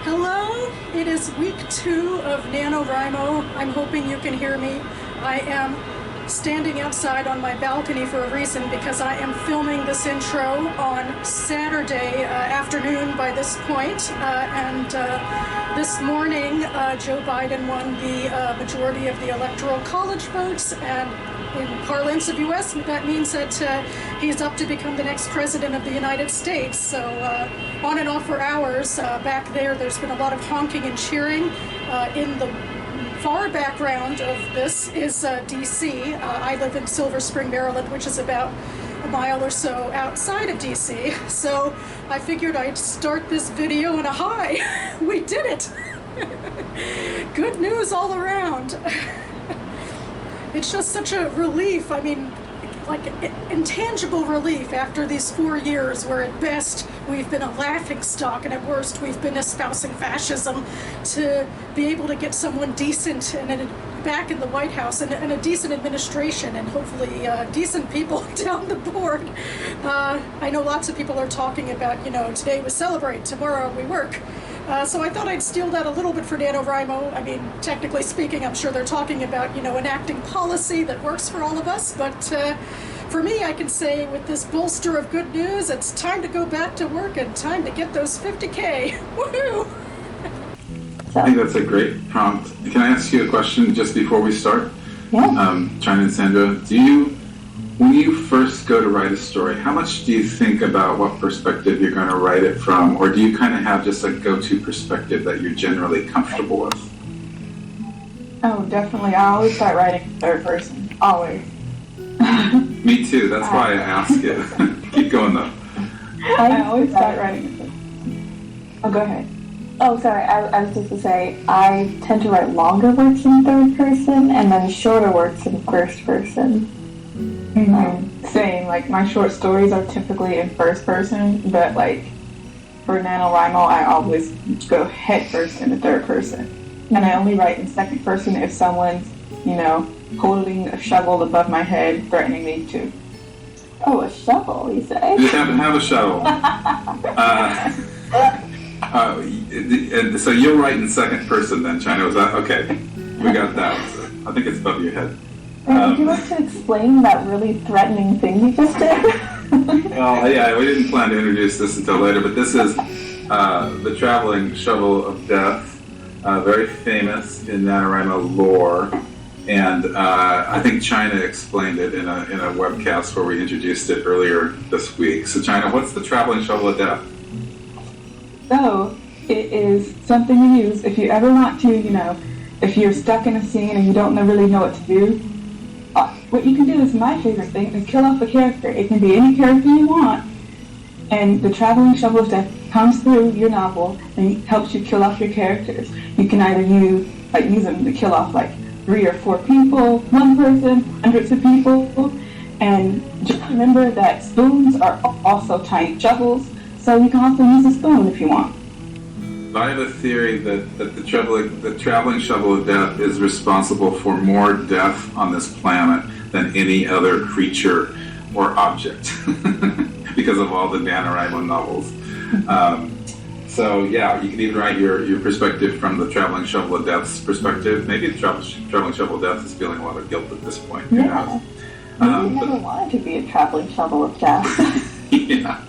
Hello, it is week 2 of NaNoWriMo. I'm hoping you can hear me. I am standing outside on my balcony for a reason because I am filming this intro on Saturday afternoon by this point. This morning, Joe Biden won the majority of the Electoral College votes, and in parlance of U.S., that means that he's up to become the next president of the United States. So on and off for hours back there's been a lot of honking and cheering. In the far background of this is D.C. I live in Silver Spring, Maryland, which is about a mile or so outside of D.C. So I figured I'd start this video in a high. We did it! Good news all around. It's just such a relief. I mean, like intangible relief after these 4 years where at best we've been a laughingstock and at worst we've been espousing fascism, to be able to get someone decent and back in the White House and a decent administration and hopefully decent people down the board. I know lots of people are talking about, you know, today we celebrate, tomorrow we work. So I thought I'd steal that a little bit for NaNoWriMo. I mean, technically speaking, I'm sure they're talking about, you know, enacting policy that works for all of us, but for me, I can say with this bolster of good news, it's time to go back to work and time to get those 50K. Woohoo! I think that's a great prompt. Can I ask you a question just before we start? Yeah. China and Sandra, when you first go to write a story, how much do you think about what perspective you're going to write it from, or do you kind of have just a go-to perspective that you're generally comfortable with? Oh, definitely. I always start writing third person. Always. Me too. That's why I ask it. Keep going though. I always start writing in third person. Oh, go ahead. Oh, sorry. I was just to say, I tend to write longer works in third person and then shorter works in first person. Same, like my short stories are typically in first person, but like for NaNoWriMo, I always go head first in the third person. And I only write in second person if someone's, you know, holding a shovel above my head, threatening me to. Oh, a shovel, you say? You have a shovel. So you'll write in second person then, China. Was that okay? We got that. I think it's above your head. Would you like to explain that really threatening thing you just did? Well, yeah, we didn't plan to introduce this until later, but this is the traveling shovel of death, very famous in NaNoWriMo lore, and I think China explained it in a webcast where we introduced it earlier this week. So China, what's the traveling shovel of death? So, it is something you use if you ever want to, you know, if you're stuck in a scene and you don't really know what to do. What you can do is my favorite thing, is kill off a character. It can be any character you want. And the traveling shovel of death comes through your novel and helps you kill off your characters. You can either use them to kill off like 3 or 4 people, 1 person, hundreds of people. And just remember that spoons are also tiny shovels, so you can also use a spoon if you want. I have a theory that the traveling shovel of death is responsible for more death on this planet than any other creature or object because of all the NaNoWriMo novels. So yeah, you can even write your perspective from the traveling shovel of death's perspective. Maybe the traveling shovel of death is feeling a lot of guilt at this point. Who knows? I never wanted to be a traveling shovel of death. Yeah.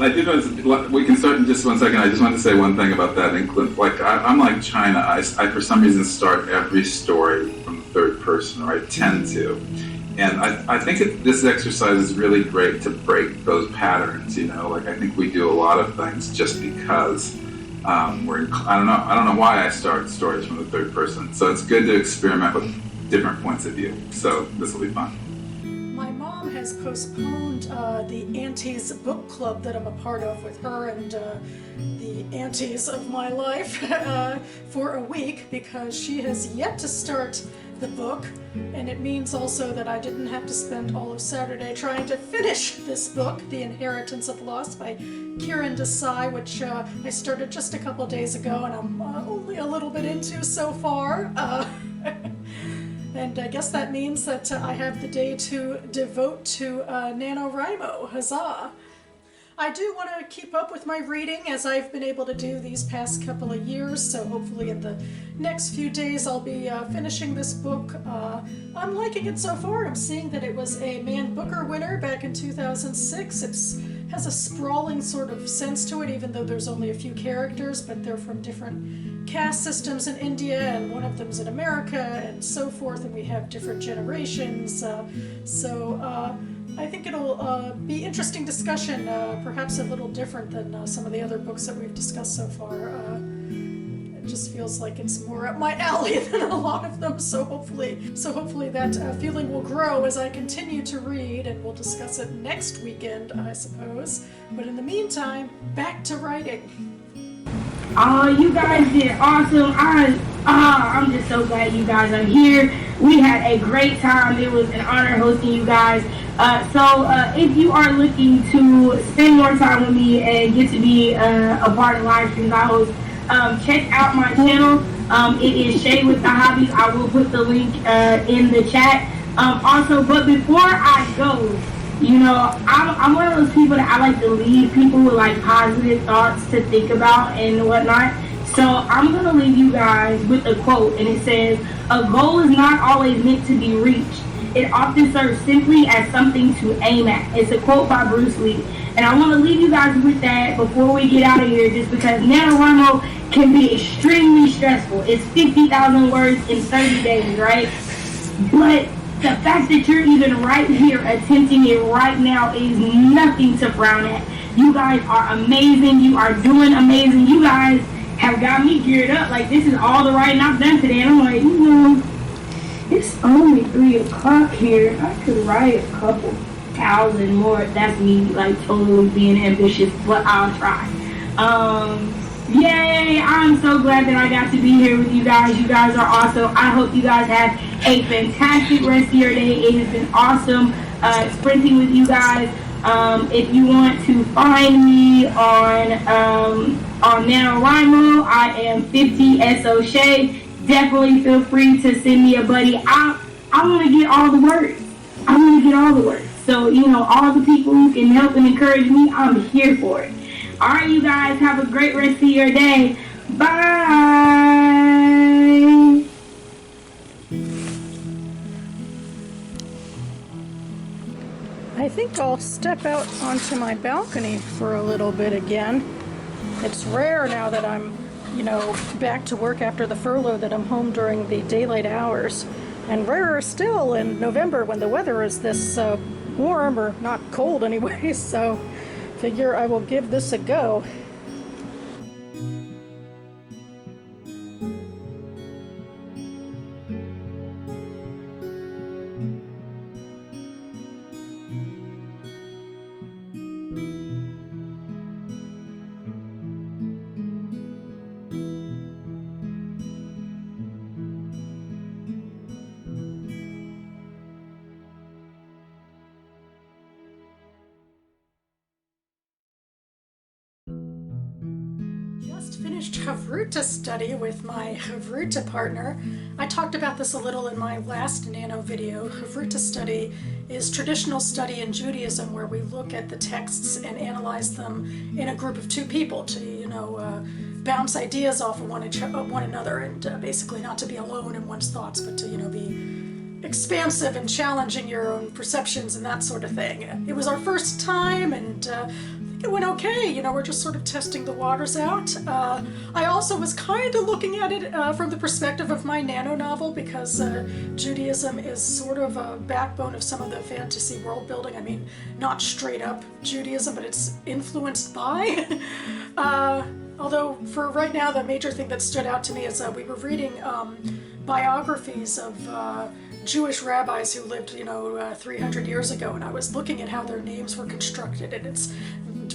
I did want to, we can start in just 1 second. I just wanted to say one thing about that. I'm like China. I for some reason start every story from the third person, or I tend to. And I think this exercise is really great to break those patterns, you know. Like I think we do a lot of things just because I don't know why I start stories from the third person. So it's good to experiment with different points of view. So this will be fun. My mom has postponed the Aunties book club that I'm a part of with her and the aunties of my life for a week because she has yet to start the book, and it means also that I didn't have to spend all of Saturday trying to finish this book, The Inheritance of Loss by Kiran Desai, which I started just a couple days ago and I'm only a little bit into so far. And I guess that means that I have the day to devote to NaNoWriMo. Huzzah! I do want to keep up with my reading as I've been able to do these past couple of years, so hopefully in the next few days I'll be finishing this book. I'm liking it so far. I'm seeing that it was a Man Booker winner back in 2006. It has a sprawling sort of sense to it, even though there's only a few characters, but they're from different caste systems in India, and one of them's in America, and so forth, and we have different generations. I think it'll be interesting discussion, perhaps a little different than some of the other books that we've discussed so far. It just feels like it's more up my alley than a lot of them, so hopefully that feeling will grow as I continue to read, and we'll discuss it next weekend, I suppose. But in the meantime, back to writing. You guys did awesome. I'm just so glad you guys are here. We had a great time. It was an honor hosting you guys. So if you are looking to spend more time with me and get to be a part of live streams I host, check out my channel. It is Shay with the Hobbies. I will put the link in the chat. Also, but before I go, you know, I'm one of those people that I like to leave people with like positive thoughts to think about and whatnot. So I'm going to leave you guys with a quote, and it says, "A goal is not always meant to be reached. It often serves simply as something to aim at." It's a quote by Bruce Lee. And I want to leave you guys with that before we get out of here, just because NaNoWriMo can be extremely stressful. It's 50,000 words in 30 days, right? But the fact that you're even right here attempting it right now is nothing to frown at. You guys are amazing. You are doing amazing. You guys have got me geared up. Like, this is all the writing I've done today. And I'm like, you know, it's only 3 o'clock here. I could write a couple thousand more. That's me, like, totally being ambitious, but I'll try. Yay! I'm so glad that I got to be here with you guys. You guys are awesome. I hope you guys have a fantastic rest of your day. It has been awesome sprinting with you guys. If you want to find me on NaNoWriMo, I am 50SO Shay. Definitely feel free to send me a buddy. I want to get all the words. I want to get all the words. So, you know, all the people who can help and encourage me, I'm here for it. All right, you guys, have a great rest of your day. Bye. I think I'll step out onto my balcony for a little bit again. It's rare now that I'm, you know, back to work after the furlough that I'm home during the daylight hours. And rarer still in November when the weather is this warm, or not cold anyway, so figure I will give this a go. Finished Havruta study with my Havruta partner. I talked about this a little in my last Nano video. Havruta study is traditional study in Judaism where we look at the texts and analyze them in a group of 2 people to, you know, bounce ideas off of one another, and basically not to be alone in one's thoughts, but to, you know, be expansive and challenging your own perceptions and that sort of thing. It was our first time, and it went okay. You know, we're just sort of testing the waters out. I also was kind of looking at it from the perspective of my Nano novel, because Judaism is sort of a backbone of some of the fantasy world building. I mean, not straight up Judaism, but it's influenced by. Although for right now, the major thing that stood out to me is we were reading biographies of Jewish rabbis who lived, you know, 300 years ago, and I was looking at how their names were constructed, and it's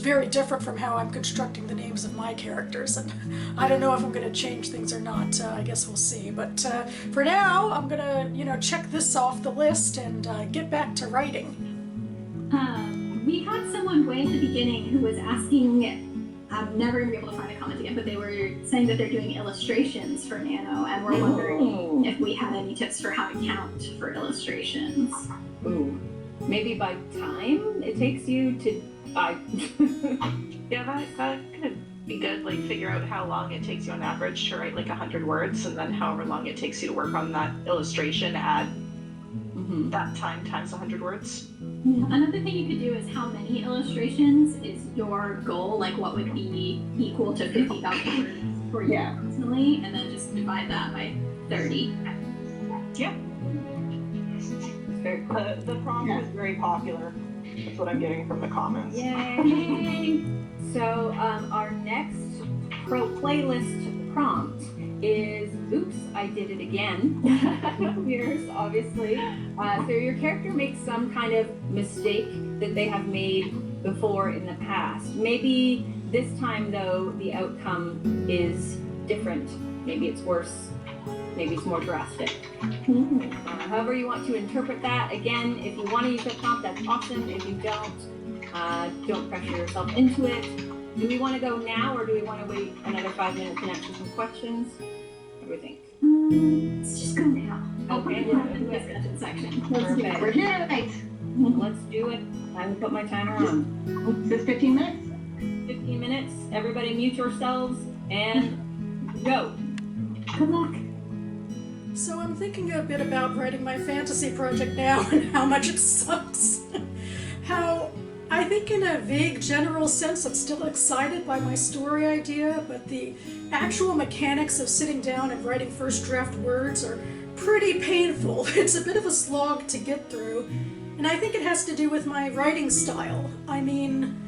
very different from how I'm constructing the names of my characters, and I don't know if I'm going to change things or not. I guess we'll see, but for now I'm going to, you know, check this off the list and get back to writing. We had someone way at the beginning who was asking, I'm never going to be able to find the comment again, but they were saying that they're doing illustrations for Nano, and we're wondering if we had any tips for how to count for illustrations. Ooh, maybe by time it takes you to Yeah, that could be good. Like, figure out how long it takes you on average to write like 100 words, and then however long it takes you to work on that illustration, add that time times 100 words. Yeah. Another thing you could do is how many illustrations is your goal? Like, what would be equal to 50,000 words for you personally, and then just divide that by 30. Yeah. The prompt was very popular. That's what I'm getting from the comments. Yay! So our next playlist prompt is "Oops, I did it again." Yours, obviously. So your character makes some kind of mistake that they have made before in the past. Maybe this time, though, the outcome is different. Maybe it's worse. Maybe it's more drastic. However you want to interpret that. Again, if you want to use that prompt, that's awesome. If you don't pressure yourself into it. Do we want to go now, or do we want to wait another 5 minutes and answer some questions? What do we think? Let's just go now. Okay, the discussion section. Perfect. We're here tonight. Let's do it. I will put my timer on. Is this 15 minutes? 15 minutes. Everybody mute yourselves and go. Good luck. So I'm thinking a bit about writing my fantasy project now and how much it sucks. How I think in a vague general sense I'm still excited by my story idea, but the actual mechanics of sitting down and writing first draft words are pretty painful. It's a bit of a slog to get through, and I think it has to do with my writing style. I mean,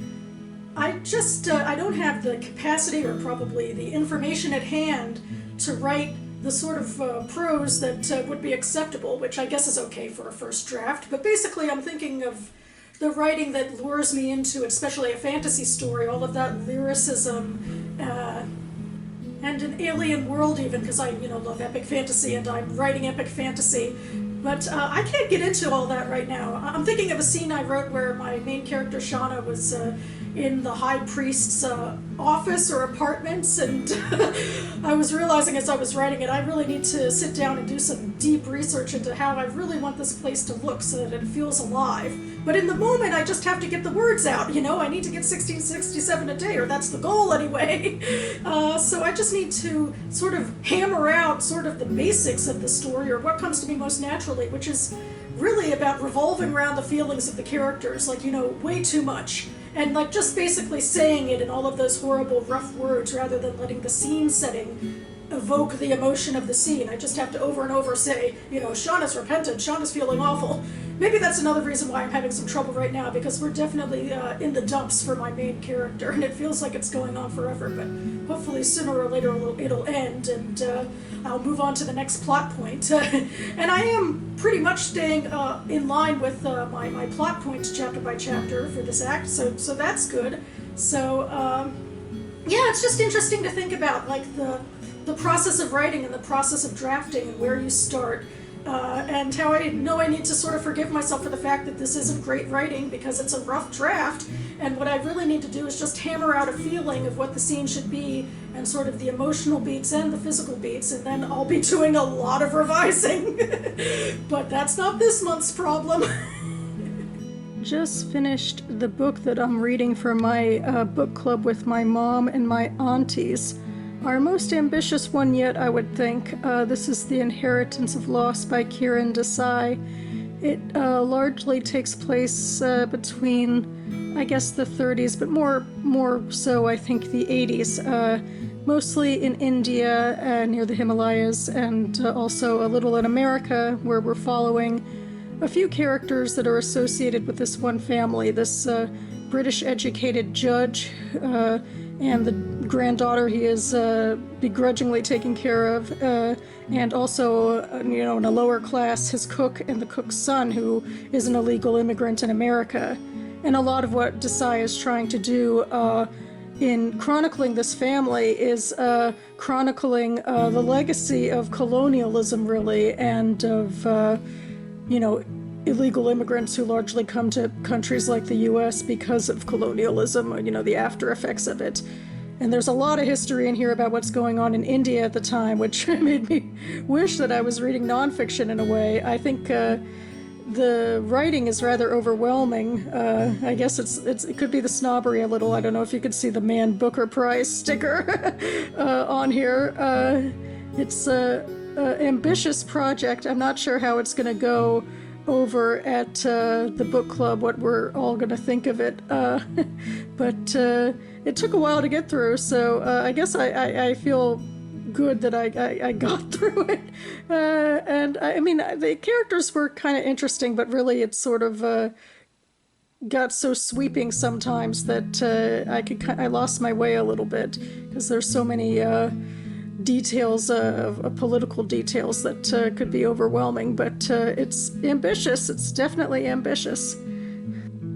I don't have the capacity or probably the information at hand to write the sort of prose that would be acceptable, which I guess is okay for a first draft. But basically I'm thinking of the writing that lures me into, especially a fantasy story, all of that lyricism, and an alien world even, because I love epic fantasy and I'm writing epic fantasy. But I can't get into all that right now. I'm thinking of a scene I wrote where my main character, Shauna, was in the High Priest's office or apartments, and I was realizing as I was writing it, I really need to sit down and do some deep research into how I really want this place to look so that it feels alive. But in the moment, I just have to get the words out, I need to get 1667 a day, or that's the goal anyway. So I just need to sort of hammer out sort of the basics of the story, or what comes to me most naturally, which is really about revolving around the feelings of the characters, like, way too much. And like just basically saying it in all of those horrible, rough words rather than letting the scene setting evoke the emotion of the scene. I just have to over and over say, Shauna's repentant, Shauna's feeling awful. Maybe that's another reason why I'm having some trouble right now, because we're definitely in the dumps for my main character, and it feels like it's going on forever, but hopefully sooner or later it'll end, and I'll move on to the next plot point. And I am pretty much staying in line with my plot points chapter by chapter for this act, so that's good. So, yeah, it's just interesting to think about, like, the process of writing and the process of drafting and where you start. And how I know I need to sort of forgive myself for the fact that this isn't great writing because it's a rough draft, and what I really need to do is just hammer out a feeling of what the scene should be, and sort of the emotional beats and the physical beats, and then I'll be doing a lot of revising. But that's not this month's problem. Just finished the book that I'm reading for my book club with my mom and my aunties. Our most ambitious one yet, I would think. This is The Inheritance of Loss by Kiran Desai. It largely takes place between, I guess, the 30s, but more so, I think, the 80s. Mostly in India, near the Himalayas, and also a little in America, where we're following a few characters that are associated with this one family. This British-educated judge, and the granddaughter he is begrudgingly taking care of, and also, in a lower class, his cook and the cook's son, who is an illegal immigrant in America. And a lot of what Desai is trying to do in chronicling this family is chronicling the legacy of colonialism, really, and of, illegal immigrants who largely come to countries like the U.S. because of colonialism, the after effects of it. And there's a lot of history in here about what's going on in India at the time, which made me wish that I was reading nonfiction in a way. I think the writing is rather overwhelming. I guess it could be the snobbery a little. I don't know if you could see the Man Booker Prize sticker on here. It's a ambitious project. I'm not sure how it's going to go over at the book club, what we're all going to think of it. But it took a while to get through, so I guess I feel good that I got through it. And I mean, the characters were kind of interesting, but really it sort of got so sweeping sometimes that I lost my way a little bit, because there's so many details of political details that could be overwhelming, but it's ambitious. It's definitely ambitious.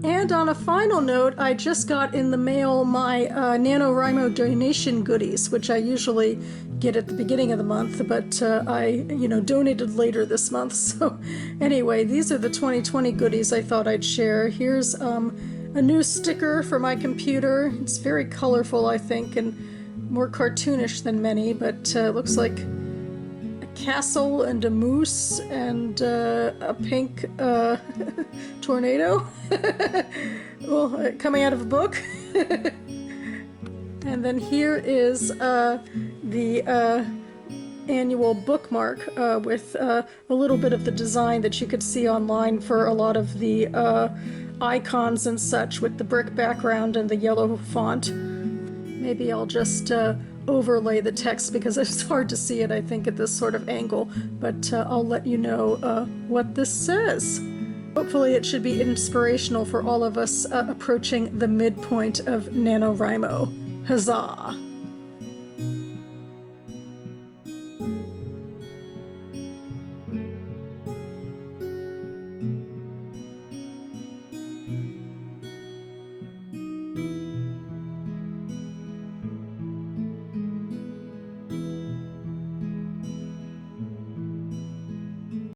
And on a final note, I just got in the mail my NaNoWriMo donation goodies, which I usually get at the beginning of the month, but I donated later this month. So anyway, these are the 2020 goodies I thought I'd share. Here's a new sticker for my computer. It's very colorful, I think, and more cartoonish than many, but looks like a castle and a moose and a pink tornado. Well, coming out of a book. And then here is the annual bookmark with a little bit of the design that you could see online for a lot of the icons and such, with the brick background and the yellow font. Maybe I'll just overlay the text because it's hard to see it, I think, at this sort of angle, but I'll let you know what this says. Hopefully it should be inspirational for all of us approaching the midpoint of NaNoWriMo. Huzzah!